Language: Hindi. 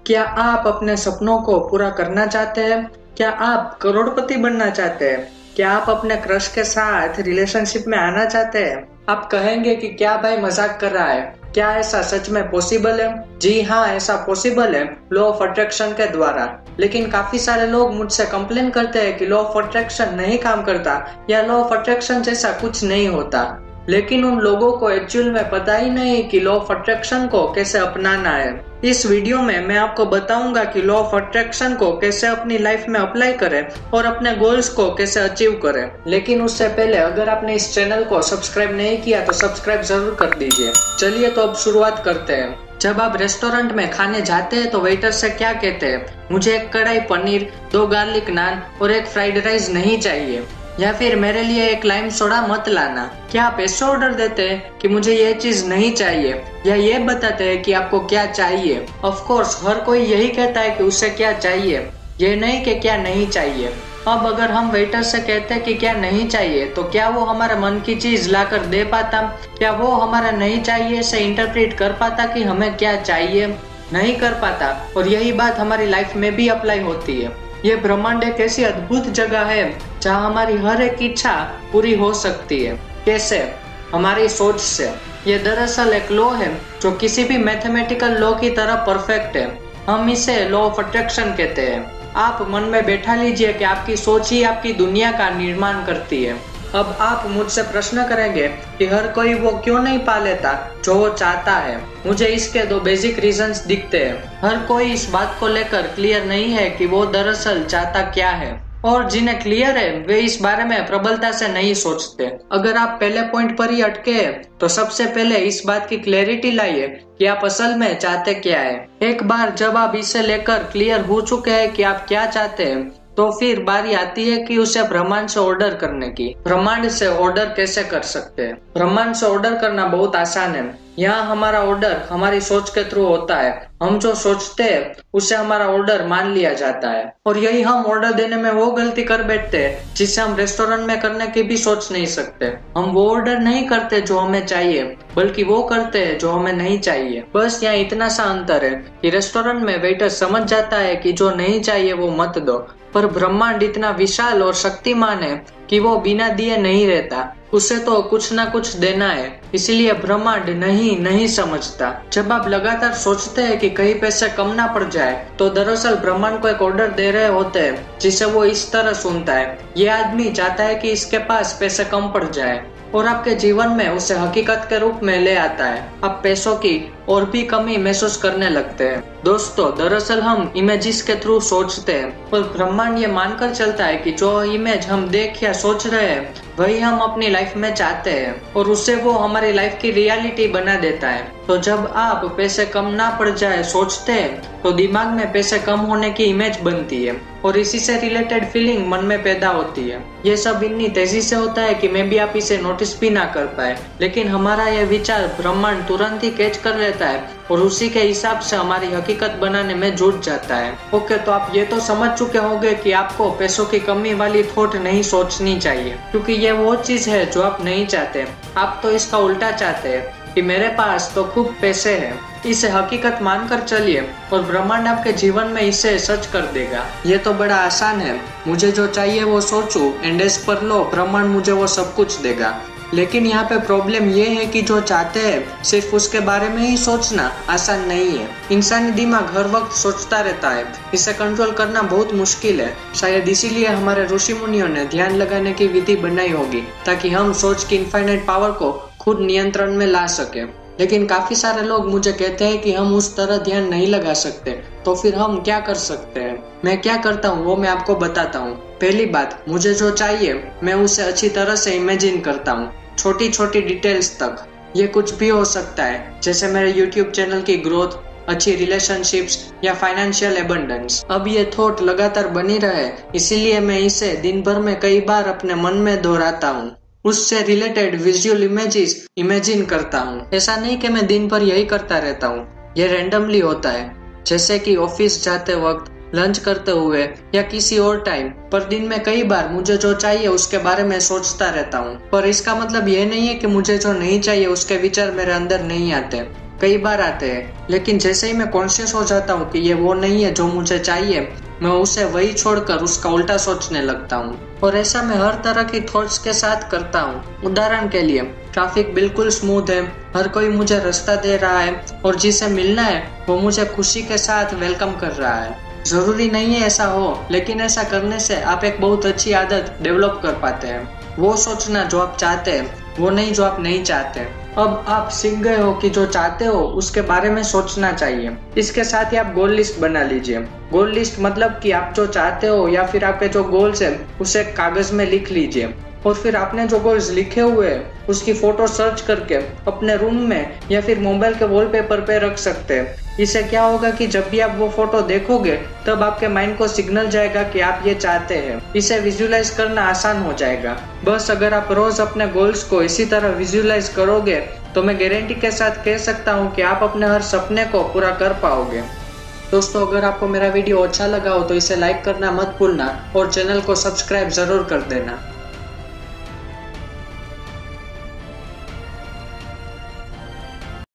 क्या आप अपने सपनों को पूरा करना चाहते हैं? क्या आप करोड़पति बनना चाहते हैं? क्या आप अपने क्रश के साथ रिलेशनशिप में आना चाहते हैं? आप कहेंगे कि क्या भाई मजाक कर रहा है, क्या ऐसा सच में पॉसिबल है? जी हाँ, ऐसा पॉसिबल है लॉ ऑफ अट्रैक्शन के द्वारा। लेकिन काफी सारे लोग मुझसे कंप्लेन करते हैं कि लॉ ऑफ अट्रैक्शन नहीं काम करता या लॉ ऑफ अट्रैक्शन जैसा कुछ नहीं होता। लेकिन उन लोगों को एक्चुअल में पता ही नहीं कि लॉ ऑफ अट्रैक्शन को कैसे अपनाना है। इस वीडियो में मैं आपको बताऊंगा कि लॉ ऑफ अट्रैक्शन को कैसे अपनी लाइफ में अप्लाई करें और अपने गोल्स को कैसे अचीव करें। लेकिन उससे पहले अगर आपने इस चैनल को सब्सक्राइब नहीं किया तो सब्सक्राइब जरूर कर दीजिए। चलिए तो अब शुरुआत करते हैं। जब आप रेस्टोरेंट में खाने जाते हैं तो वेटर से क्या कहते हैं? मुझे एक कढ़ाई पनीर, 2 गार्लिक नान और 1 फ्राइड राइस नहीं चाहिए। या फिर मेरे लिए 1 लाइम सोडा मत लाना। क्या आप ऐसे ऑर्डर देते हैं कि मुझे ये चीज नहीं चाहिए, या ये बताते हैं कि आपको क्या चाहिए? ऑफ कोर्स हर कोई यही कहता है कि उसे क्या चाहिए, ये नहीं कि क्या नहीं चाहिए। अब अगर हम वेटर से कहते हैं कि क्या नहीं चाहिए, तो क्या वो हमारे मन की चीज लाकर दे पाता? क्या वो हमारा नहीं चाहिए से इंटरप्रेट कर पाता कि हमें क्या चाहिए? नहीं कर पाता। और यही बात हमारी लाइफ में भी अप्लाई होती है। ये ब्रह्मांड एक ऐसी अद्भुत जगह है जहाँ हमारी हर एक इच्छा पूरी हो सकती है। कैसे? हमारी सोच से। ये दरअसल एक लॉ है जो किसी भी मैथमेटिकल लॉ की तरह परफेक्ट है। हम इसे लॉ ऑफ अट्रैक्शन कहते हैं। आप मन में बैठा लीजिए कि आपकी सोच ही आपकी दुनिया का निर्माण करती है। अब आप मुझसे प्रश्न करेंगे कि हर कोई वो क्यों नहीं पा लेता जो वो चाहता है। मुझे इसके 2 बेसिक रीजंस दिखते हैं। हर कोई इस बात को लेकर क्लियर नहीं है कि वो दरअसल चाहता क्या है, और जिन्हें क्लियर है वे इस बारे में प्रबलता से नहीं सोचते। अगर आप पहले पॉइंट पर ही अटके हैं तो सबसे पहले इस बात की क्लैरिटी लाइए कि आप असल में चाहते क्या है। एक बार जब आप इसे लेकर क्लियर हो चुके हैं कि आप क्या चाहते हैं, तो फिर बारी आती है कि उसे ब्रह्मांड से ऑर्डर करने की। ब्रह्मांड से ऑर्डर कैसे कर सकते हैं? ब्रह्मांड से ऑर्डर करना बहुत आसान है। यहाँ हमारा ऑर्डर हमारी सोच के थ्रू होता है। हम जो सोचते हैं उसे हमारा ऑर्डर मान लिया जाता है, और यही हम ऑर्डर देने में वो गलती कर बैठते हैं जिसे हम रेस्टोरेंट में करने की भी सोच नहीं सकते। हम वो ऑर्डर नहीं करते जो हमें चाहिए, बल्कि वो करते हैं जो हमें नहीं चाहिए। बस यहाँ इतना सा अंतर है कि रेस्टोरेंट में वेटर समझ जाता है कि जो नहीं चाहिए वो मत दो, पर ब्रह्मांड इतना विशाल और शक्तिमान है कि वो बिना दिए नहीं रहता। उसे तो कुछ ना कुछ देना है, इसलिए ब्रह्मांड नहीं समझता। जब आप लगातार सोचते हैं कि कहीं पैसे कम ना पड़ जाए, तो दरअसल ब्रह्मांड को एक ऑर्डर दे रहे होते हैं जिसे वो इस तरह सुनता है। ये आदमी चाहता है कि इसके पास पैसे कम पड़ जाए, और आपके जीवन में उसे हकीकत के रूप में ले आता है। आप पैसों की और भी कमी महसूस करने लगते हैं। दोस्तों, दरअसल हम इमेजेस के थ्रू सोचते हैं, और ब्रह्मांड ये मानकर चलता है कि जो इमेज हम देख या सोच रहे हैं वही हम अपनी लाइफ में चाहते हैं, और उससे वो हमारी लाइफ की रियलिटी बना देता है। तो जब आप पैसे कम ना पड़ जाए सोचते हैं, तो दिमाग में पैसे कम होने की इमेज बनती है, और इसी से रिलेटेड फीलिंग मन में पैदा होती है। ये सब इतनी तेजी से होता है कि मैं भी आप इसे नोटिस भी ना कर पाए, लेकिन हमारा यह विचार ब्रह्मांड तुरंत ही कैच कर लेता है और उसी के हिसाब से हमारी हकीकत बनाने में जुट जाता है। ओके, तो आप ये तो समझ चुके होंगे कि आपको पैसों की कमी वाली थॉट नहीं सोचनी चाहिए, क्योंकि ये वो चीज है जो आप नहीं चाहते। आप तो इसका उल्टा चाहते हैं कि मेरे पास तो खूब पैसे हैं। इसे हकीकत मानकर चलिए और ब्रह्मांड आपके जीवन में इसे सच कर देगा। ये तो बड़ा आसान है। मुझे जो चाहिए वो सोचूं एंड एज पर लो, ब्रह्मांड मुझे वो सब कुछ देगा। लेकिन यहाँ पे प्रॉब्लम ये है कि जो चाहते हैं सिर्फ उसके बारे में ही सोचना आसान नहीं है। इंसानी दिमाग हर वक्त सोचता रहता है। इसे कंट्रोल करना बहुत मुश्किल है। शायद इसीलिए हमारे ऋषि मुनियों ने ध्यान लगाने की विधि बनाई होगी, ताकि हम सोच की इनफाइनाइट पावर को खुद नियंत्रण में ला सके। लेकिन काफी सारे लोग मुझे कहते हैं कि हम उस तरह ध्यान नहीं लगा सकते, तो फिर हम क्या कर सकते हैं? मैं क्या करता हूँ वो मैं आपको बताता हूँ। पहली बात, मुझे जो चाहिए मैं उसे अच्छी तरह से इमेजिन करता हूँ, छोटी छोटी डिटेल्स तक। ये कुछ भी हो सकता है, जैसे मेरे YouTube चैनल की ग्रोथ, अच्छी रिलेशनशिप्स या फाइनेंशियल एबंडेंस। अब ये थॉट लगातार बनी रहे, इसीलिए मैं इसे दिन भर में कई बार अपने मन में दोहराता हूँ। उससे रिलेटेड विजुअल इमेजेस इमेजिन करता हूँ। ऐसा नहीं कि मैं दिन भर यही करता रहता हूँ, ये रैंडमली होता है, जैसे कि ऑफिस जाते वक्त, लंच करते हुए या किसी और टाइम। पर दिन में कई बार मुझे जो चाहिए उसके बारे में सोचता रहता हूँ। पर इसका मतलब ये नहीं है कि मुझे जो नहीं चाहिए उसके विचार मेरे अंदर नहीं आते। कई बार आते हैं, लेकिन जैसे ही मैं कॉन्शियस हो जाता हूँ कि ये वो नहीं है जो मुझे चाहिए, मैं उसे वही छोड़कर उसका उल्टा सोचने लगता हूँ। और ऐसा मैं हर तरह की थॉट्स के साथ करता हूँ। उदाहरण के लिए, ट्रैफिक बिल्कुल स्मूथ है, हर कोई मुझे रास्ता दे रहा है और जिसे मिलना है वो मुझे खुशी के साथ वेलकम कर रहा है। जरूरी नहीं है ऐसा हो, लेकिन ऐसा करने से आप एक बहुत अच्छी आदत डेवलप कर पाते हैं। वो सोचना जो आप चाहते हैं, वो नहीं जो आप नहीं चाहते। अब आप सीख गए हो कि जो चाहते हो उसके बारे में सोचना चाहिए। इसके साथ ही आप गोल लिस्ट बना लीजिए। गोल लिस्ट मतलब कि आप जो चाहते हो या फिर आपके जो गोल्स है उसे कागज में लिख लीजिए, और फिर आपने जो गोल्स लिखे हुए हैं उसकी फोटो सर्च करके अपने रूम में या फिर मोबाइल के वॉलपेपर पे रख सकते हैं। इससे क्या होगा कि जब भी आप वो फोटो देखोगे तब आपके माइंड को सिग्नल जाएगा कि आप ये चाहते हैं। इसे विजुअलाइज करना आसान हो जाएगा। बस अगर आप रोज अपने गोल्स को इसी तरह विजुअलाइज करोगे तो मैं गारंटी के साथ कह सकता हूँ कि आप अपने हर सपने को पूरा कर पाओगे। दोस्तों, अगर आपको मेरा वीडियो अच्छा लगा हो तो इसे लाइक करना मत भूलना और चैनल को सब्सक्राइब जरूर कर देना।